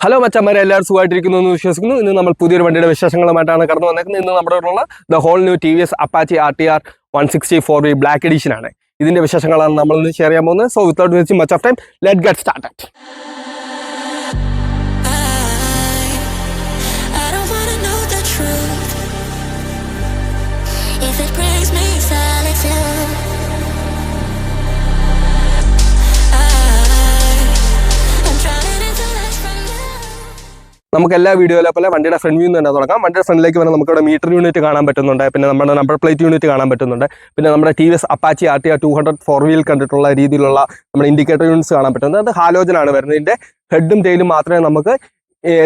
Hello മച്ചന്മാരെ, എല്ലാവരും സുഖമായിട്ടിരിക്കുന്നു എന്ന് വിശ്വസിക്കുന്നു. ഇന്ന് നമ്മൾ പുതിയൊരു വണ്ടിയുടെ വിശേഷങ്ങളുമായിട്ടാണ് കടന്നു വന്നേക്കുന്നത്. ഇന്ന് നമ്മുടെ ഉള്ള the whole new TVS Apache RTR 160 4V black edition ആണ്. ഇതിന്റെ വിശേഷങ്ങളാണ് നമ്മൾ ഇന്ന് ഷെയർ ചെയ്യാൻ പോകുന്നത്. So without wasting much of time, let get started. നമുക്ക് എല്ലാ വീഡിയോയിലെ പോലെ വണ്ടിയുടെ ഫ്രണ്ട് വ്യൂ തന്നെ തുടങ്ങാം. വണ്ടിയുടെ ഫ്രണ്ടിലേക്ക് വന്നാൽ നമുക്കിവിടെ മീറ്റർ യൂണിറ്റ് കാണാൻ പറ്റുന്നുണ്ട്, പിന്നെ നമ്മുടെ നമ്പർ പ്ലേറ്റ് യൂണിറ്റ് കാണാൻ പറ്റുന്നുണ്ട്, പിന്നെ നമ്മുടെ TVS Apache RTR 200 4 കണ്ടിട്ടുള്ള രീതിയിലുള്ള നമ്മുടെ ഇൻഡിക്കേറ്റർ യൂണിറ്റ്സ് കാണാൻ പറ്റുന്നത്. അത് ഹാലോജനാണ് വരുന്നത്. ഇതിൻ്റെ ഹെഡും ടെയിലും മാത്രമേ നമുക്ക്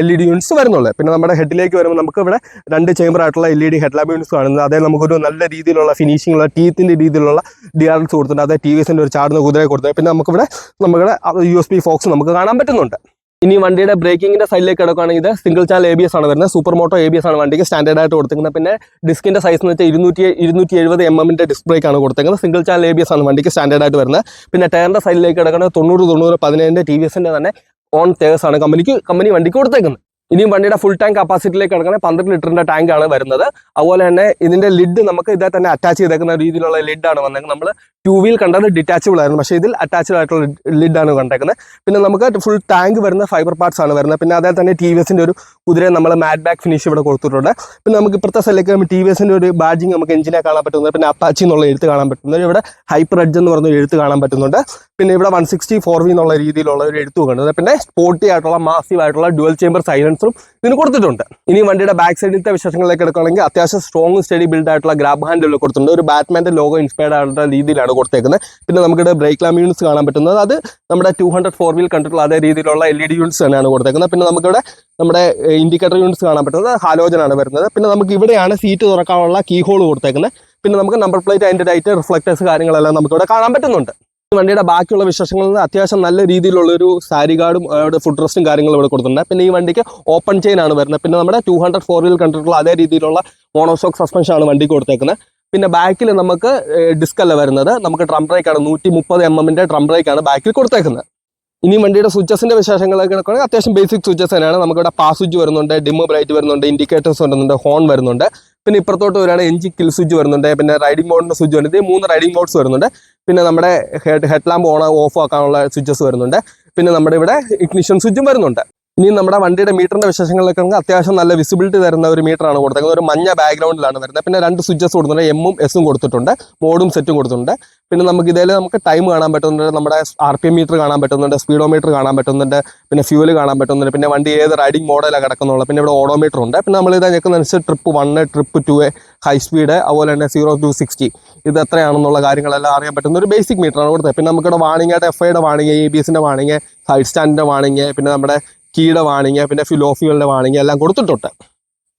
LED യൂണിറ്റ്സ് വരുന്നുള്ളൂ. പിന്നെ നമ്മുടെ ഹെഡിലേക്ക് വരുമ്പോൾ നമുക്ക് ഇവിടെ 2 ചേമ്പർ ആയിട്ടുള്ള LED ഹെഡ്ലാമ്പ് യൂണിറ്റ്സ് കാണുന്നത്. അതേ നമുക്കൊരു നല്ല രീതിയിലുള്ള ഫിനിഷിംഗുള്ള ടീത്തിൻ്റെ രീതിയിലുള്ള DRLs കൊടുത്തിട്ടുണ്ട്. അതേ TVSൻ്റെ ഒരു ചാടുന്ന കുതിരയെ കൊടുത്തത്. പിന്നെ നമുക്കിവിടെ നമ്മുടെ USB ഫോക്സ് നമുക്ക് കാണാൻ പറ്റുന്നുണ്ട്. ഇനി വണ്ടിയുടെ ബ്രേക്കിങ്ങിന്റെ സൈഡിലേക്ക് കിടക്കുകയാണെങ്കിൽ ഇത് സിംഗിൾ ചാനൽ ABS ആണ് വരുന്നത്. സൂപ്പർ മോട്ടോ ABS ആണ് വണ്ടിക്ക് സ്റ്റാൻഡേർഡ് ആയിട്ട് കൊടുത്തിരിക്കുന്നത്. പിന്നെ ഡിസ്കിന്റെ സൈസ് എന്ന് വെച്ചാൽ 270 mm ഡിസ്ക് ബ്രേക്ക് ആണ് കൊടുത്തിരിക്കുന്നത്. സിംഗിൾ ചാനൽ ABS ആണ് വണ്ടിക്ക് സ്റ്റാൻഡേർഡ് ആയിട്ട് വരുന്നത്. പിന്നെ ടയറിന്റെ സൈഡിലേക്ക് കിടക്കുന്നത് 90-90-15 TVSന്റെ തന്നെ ഓൺ ടയേഴ്സ് ആണ് കമ്പനി വണ്ടിക്ക് കൊടുത്തേക്കുന്നത്. ഇനിയും വണ്ടിയുടെ ഫുൾ ടാങ്ക് കപ്പാസിറ്റിയിലേക്ക് കിടക്കുന്നത് 12 ലിറ്ററിന്റെ ടാങ്ക് ആണ് വരുന്നത്. അതുപോലെ തന്നെ ഇതിന്റെ ലിഡ് നമുക്ക് ഇതേ തന്നെ അറ്റാച്ച് ചെയ്തേക്കുന്ന രീതിയിലുള്ള ലിഡാണ് വന്നേക്കുന്നത്. നമ്മൾ 2 വീൽ കണ്ടത് ഡിറ്റാച്ചബിൾ ആയിരുന്നു, പക്ഷേ ഇതിൽ അറ്റാച്ച്ഡ് ആയിട്ടുള്ള ലിഡാണ് കണ്ടേക്കുന്നത്. പിന്നെ നമുക്ക് ഫുൾ ടാങ്ക് വരുന്ന ഫൈബർ പാർട്സ് ആണ് വരുന്നത്. പിന്നെ അതേ തന്നെ TVSന്റെ ഒരു കുതിര നമ്മൾ മാറ്റ് ബാക്ക് ഫിനിഷ് ഇവിടെ കൊടുത്തിട്ടുണ്ട്. പിന്നെ നമുക്ക് ഇപ്പുറത്തെ സൈഡിലേക്ക് TVSന്റെ ഒരു ബാഡ്ജിങ് നമുക്ക് എഞ്ചിനെ കാണാൻ പറ്റുന്നത്. പിന്നെ അപ്പാച്ചി എന്നുള്ള എഴുത്ത് കാണാൻ പറ്റുന്നത്. ഇവിടെ ഹൈപ്പർ എഡ്ജ് എന്ന് പറഞ്ഞ എഴുത്ത് കാണാൻ പറ്റുന്നുണ്ട്. പിന്നെ ഇവിടെ 160 4V എന്നുള്ള രീതിയിലുള്ള ഒരു എഴുത്ത് കണ്ടത്. പിന്നെ സ്പോർട്ടി ആയിട്ടുള്ള മാസീവ് ആയിട്ടുള്ള ഡുവൽ ചേമ്പർ സൈലൻസറും ഇതിന് കൊടുത്തിട്ടുണ്ട്. ഇനി വണ്ടിയുടെ ബാക്ക് സൈഡിലത്തെ വിശേഷങ്ങളിലേക്ക് എടുക്കുകയാണെങ്കിൽ അത്യാവശ്യം സ്ട്രോങ് സ്റ്റഡി ബിൽഡ് ആയിട്ടുള്ള ഗ്രാബ് ഹാൻഡിൽ കൊടുത്തിട്ടുണ്ട്. ഒരു ബാറ്റ്മാന്റെ ലോഗോ ഇൻസ്പയർഡ് ആയിട്ടുള്ള രീതിയിലാണ് കൊടുത്തേക്കുന്നത്. പിന്നെ നമുക്കിവിടെ ബ്രേക്ക് ലാമ്പ് യൂണിറ്റ്സ് കാണാൻ പറ്റുന്നത്. അത് നമ്മുടെ 200 4 കണ്ടിട്ടുള്ള അതേ രീതിയിലുള്ള LED യൂണിറ്റ്സ് തന്നെയാണ് കൊടുത്തേക്കുന്നത്. പിന്നെ നമുക്കിവിടെ നമ്മുടെ ഇൻഡിക്കേറ്റർ യൂണിറ്റ്സ് കാണാൻ പറ്റുന്നത് ഹാലോജനാണ് വരുന്നത്. പിന്നെ നമുക്ക് ഇവിടെയാണ് സീറ്റ് തുറക്കാനുള്ള കീ ഹോൾ കൊടുത്തേക്കുന്നത്. പിന്നെ നമുക്ക് നമ്പർ പ്ലേറ്റ്, അതിൻ്റെ ലൈറ്റ്, റിഫ്ലക്ടേഴ്സ് കാര്യങ്ങളെല്ലാം നമുക്കിവിടെ കാണാൻ പറ്റുന്നുണ്ട്. വണ്ടിയുടെ ബാക്കിയുള്ള വിശേഷങ്ങളിൽ നിന്ന് അത്യാവശ്യം നല്ല രീതിയിലുള്ള ഒരു സാരി ഗാർഡും അവിടെ ഫുഡ് റെസ്റ്റും കാര്യങ്ങളും ഇവിടെ കൊടുത്തിട്ടുണ്ട്. പിന്നെ ഈ വണ്ടിക്ക് ഓപ്പൺ ചെയിൻ ആണ് വരുന്നത്. പിന്നെ നമ്മുടെ 200 4 കണ്ടിട്ടുള്ള അതേ രീതിയിലുള്ള മോണോഷോക്ക് സസ്പെൻഷൻ ആണ് വണ്ടി കൊടുത്തേക്കുന്നത്. പിന്നെ ബാക്കിൽ നമുക്ക് ഡിസ്ക് അല്ല വരുന്നത്, നമുക്ക് ഡ്രം ബ്രേക്കാണ് 130 mm ഡ്രം ബ്രേക്കാണ് ബാക്കിൽ കൊടുത്തേക്കുന്നത്. ഇനി വണ്ടിയുടെ സ്വിച്ചസിന്റെ വിശേഷങ്ങളൊക്കെ എടുക്കുകയാണെങ്കിൽ അത്യാവശ്യം ബേസിക് സ്വിച്ചസ് തന്നെയാണ്. നമുക്കിവിടെ പാസ് സ്വിച്ച് വരുന്നുണ്ട്, ഡിമ്മ് ബ്രൈറ്റ് വരുന്നുണ്ട്, ഇൻഡിക്കേറ്റേഴ്സ് വരുന്നുണ്ട്, ഹോൺ വരുന്നുണ്ട്. പിന്നെ ഇപ്പുറത്തോട്ട് വരികയാണ് എഞ്ചിൻ കിൽ സ്വിച്ച് വരുന്നുണ്ട്. പിന്നെ റൈഡിംഗ് മോഡിന്റെ സ്വിച്ച് വരുന്നുണ്ട്. 3 റൈഡിംഗ് മോഡ്സ് വരുന്നുണ്ട്. പിന്നെ നമ്മുടെ ഹെഡ് ലാമ്പ് ഓഫ് ആക്കാനുള്ള സ്വിച്ചസ് വരുന്നുണ്ട്. പിന്നെ നമ്മുടെ ഇവിടെ ഇഗ്നിഷൻ സ്വിച്ചും വരുന്നുണ്ട്. ഇനി നമ്മുടെ വണ്ടിയുടെ മീറ്ററിന്റെ വിശേഷങ്ങളിലൊക്കെ അത്യാവശ്യം നല്ല വിസിബിലിറ്റി തരുന്ന ഒരു മീറ്ററാണ് കൊടുത്തേക്കുന്നത്. ഒരു മഞ്ഞ ബാക്ക്ഗ്രൗണ്ടിലാണ് വരുന്നത്. പിന്നെ 2 സ്വിച്ചസ് കൊടുത്തിട്ടുണ്ട്, M-ഉം S-ഉം കൊടുത്തിട്ടുണ്ട്, മോഡും സെറ്റും കൊടുത്തിട്ടുണ്ട്. പിന്നെ നമുക്ക് ഇതിൽ നമുക്ക് ടൈം കാണാൻ പറ്റുന്നുണ്ട്, നമ്മുടെ RPM മീറ്റർ കാണാൻ പറ്റുന്നുണ്ട്, സ്പീഡോമീറ്റർ കാണാൻ പറ്റുന്നുണ്ട്, പിന്നെ ഫ്യൂല് കാണാൻ പറ്റുന്നുണ്ട്, പിന്നെ വണ്ടി ഏത് റൈഡിംഗ് മോഡലാണ് കിടക്കുന്നുള്ളത്. പിന്നെ ഇവിടെ ഓഡോമീറ്റർ ഉണ്ട്. പിന്നെ നമ്മൾ ഇത് ഞെക്കുന്നതനുസരിച്ച് ട്രിപ്പ് 1, ട്രിപ്പ് 2, ഹൈ സ്പീഡ്, അതുപോലെ തന്നെ 0 to 60 ഇത് എത്രയാണെന്നുള്ള കാര്യങ്ങളെല്ലാം അറിയാൻ പറ്റുന്ന ഒരു ബേസിക് മീറ്ററാണ് കൊടുത്തത്. പിന്നെ നമുക്കിവിടെ വാണിംഗ് ആയിട്ട് FIയുടെ വാണിംഗ്, ABSന്റെ വാണിംഗ്, സൈഡ് സ്റ്റാൻഡിന്റെ വാണിംഗ്, പിന്നെ നമ്മുടെ കീയുടെ വാണിംഗ്, പിന്നെ ഫിലോഫികളുടെ വാണിംഗ് എല്ലാം കൊടുത്തിട്ടുണ്ട്.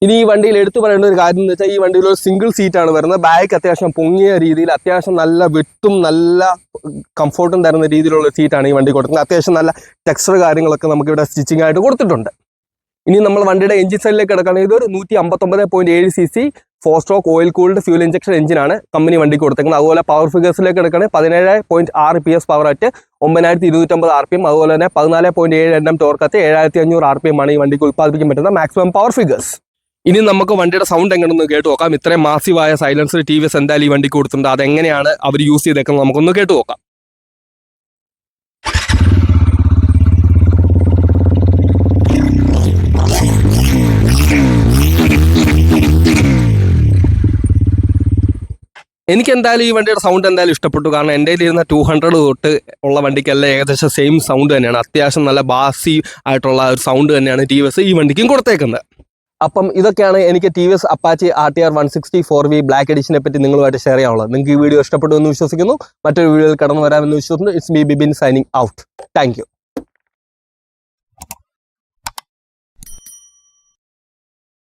ഇനി ഈ വണ്ടിയിൽ എടുത്തു പറയേണ്ട ഒരു കാര്യം എന്ന് വെച്ചാൽ ഈ വണ്ടിയിൽ ഒരു സിംഗിൾ സീറ്റാണ് വരുന്നത്. ബാക്ക് അത്യാവശ്യം പൊങ്ങിയ രീതിയിൽ അത്യാവശ്യം നല്ല വിട്ടും നല്ല കംഫോർട്ടും തരുന്ന രീതിയിലുള്ള സീറ്റാണ് ഈ വണ്ടി കൊടുക്കുന്നത്. അത്യാവശ്യം നല്ല ടെക്സ്ചർ കാര്യങ്ങളൊക്കെ നമുക്കിവിടെ സ്റ്റിച്ചിങ് ആയിട്ട് കൊടുത്തിട്ടുണ്ട്. ഇനി നമ്മൾ വണ്ടിയുടെ എഞ്ചിൻ സൈഡിലേക്ക് കിടക്കുകയാണെങ്കിൽ ഇതൊരു 159.7 cc 4 stroke oil cooled fuel injection എഞ്ചിനാണ് കമ്പനി വണ്ടിക്ക് കൊടുത്തേക്കുന്നത്. അതുപോലെ പവർ ഫിഗേഴ്സിലേക്ക് കിടക്കുകയാണെങ്കിൽ 17.6 PS പവർ അറ്റ് 9250 RPM, അതുപോലെ തന്നെ 14.7 Nm ടോർക്ക് അറ്റ് 7500 RPM ആണ് ഈ വണ്ടിക്ക് ഉത്പാദിപ്പിക്കാൻ പറ്റുന്ന മാക്സിമം പവർ ഫിഗേഴ്സ്. ഇനി നമുക്ക് വണ്ടിയുടെ സൗണ്ട് എങ്ങനെയൊന്ന് കേട്ട് നോക്കാം. ഇത്രയും മാസീവായ സൈലൻസർ TVS എന്തായാലും ഈ വണ്ടിക്ക് കൊടുത്തിട്ടുണ്ട്. അതെങ്ങനെയാണ് അവർ യൂസ് ചെയ്തേക്കുന്നത് നമുക്കൊന്ന് കേട്ട് നോക്കാം. എനിക്ക് എന്തായാലും ഈ വണ്ടിയുടെ സൗണ്ട് എന്തായാലും ഇഷ്ടപ്പെട്ടു. കാരണം എൻ്റെ ഇരുന്ന 200 തൊട്ട് ഉള്ള വണ്ടിക്കെല്ലാം ഏകദേശം സെയിം സൗണ്ട് തന്നെയാണ്. അത്യാവശ്യം നല്ല ബാസി ആയിട്ടുള്ള ഒരു സൗണ്ട് തന്നെയാണ് TVS ഈ വണ്ടിക്കും കൊടുത്തേക്കുന്നത്. അപ്പം ഇതൊക്കെയാണ് എനിക്ക് TVS Apache RTR 160 4V black എഡിഷനെ പറ്റി നിങ്ങളുമായിട്ട് ഷെയർ ചെയ്യാനുള്ളത്. നിങ്ങൾക്ക് ഈ വീഡിയോ ഇഷ്ടപ്പെട്ടു എന്ന് വിശ്വസിക്കുന്നു. മറ്റൊരു വീഡിയോയിൽ കടന്നു വരാമെന്ന് വിശ്വസിക്കുന്നു. It's me Bibin signing out. Thank you.